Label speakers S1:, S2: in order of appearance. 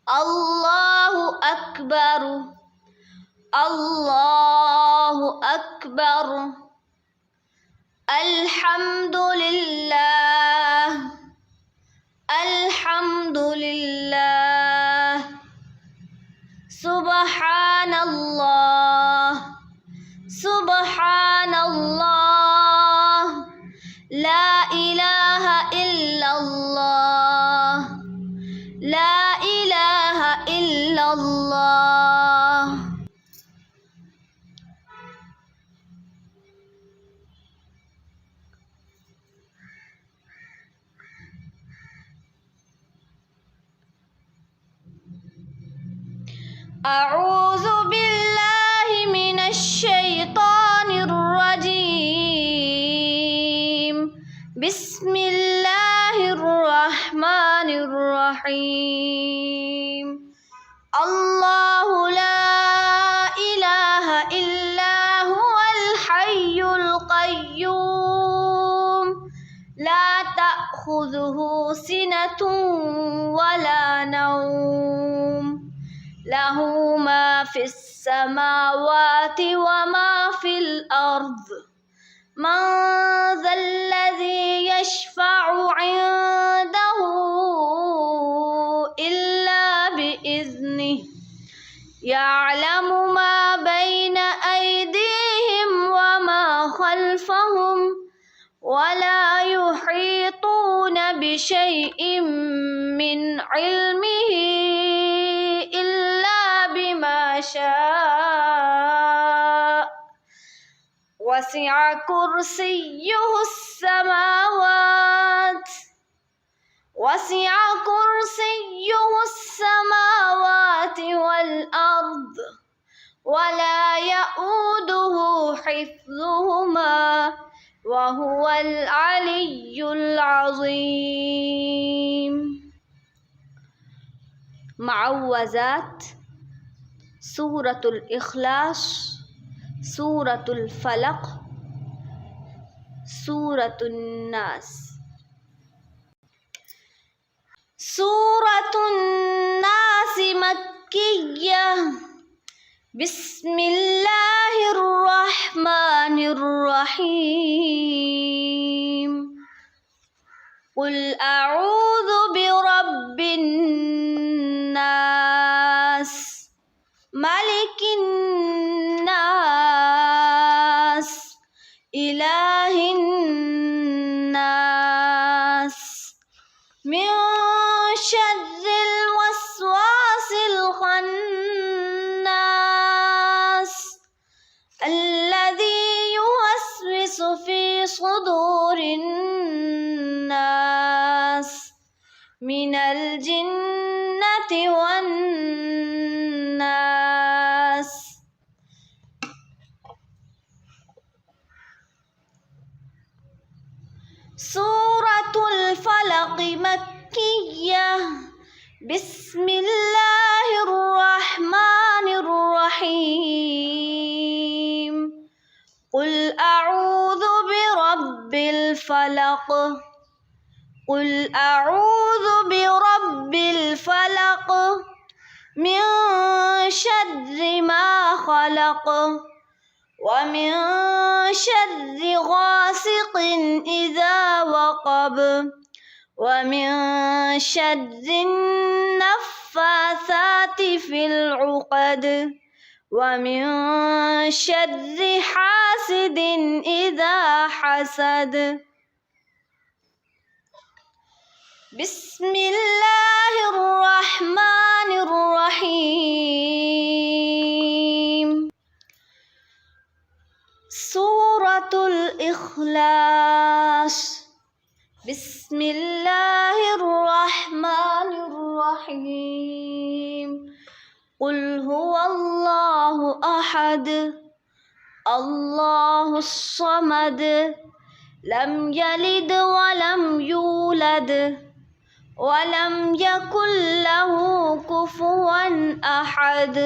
S1: الله أكبر الله أكبر الحمد لله الحمد لله سبحان الله سبحان الله لا إله إلا الله لا إله إلا الله أعوذ بالله من الشيطان الرجيم بسم الله الرحمن الرحيم الله لا إله إلا هو الحي القيوم لا تأخذه سنة ولا نوم له ما في السماوات وما في الأرض من ذا الذي يشفع عنده إلا بإذنه يعلم ما بين أيديهم وما خلفهم ولا يحيطون بشيء من علمه شاء وسع كرسيه السماوات والأرض ولا يؤوده حفظهما وهو العلي العظيم. معوذات: سورة الإخلاص، سورة الفلق، سورة الناس. سورة الناس مكية. بسم الله الرحمن الرحيم. قل أعوذ برب الناس ملك الناس إله الناس من شر الوسواس الخناس الذي يوسوس في صدور الناس من الجنة والناس. سورة الفلق مكية. بسم الله الرحمن الرحيم. قل أعوذ برب الفلق. قل أعوذ برب الفلق من شر ما خلق ومن شر غاسق إذا وقب ومن شر النفاثات في العقد ومن شر حاسد إذا حسد. بسم الله الرحمن الرحيم. سورة الإخلاص. بسم الله الرحمن الرحيم. قل هو الله أحد الله الصمد لم يلد ولم يولد ولم يكن له كفوا أحد.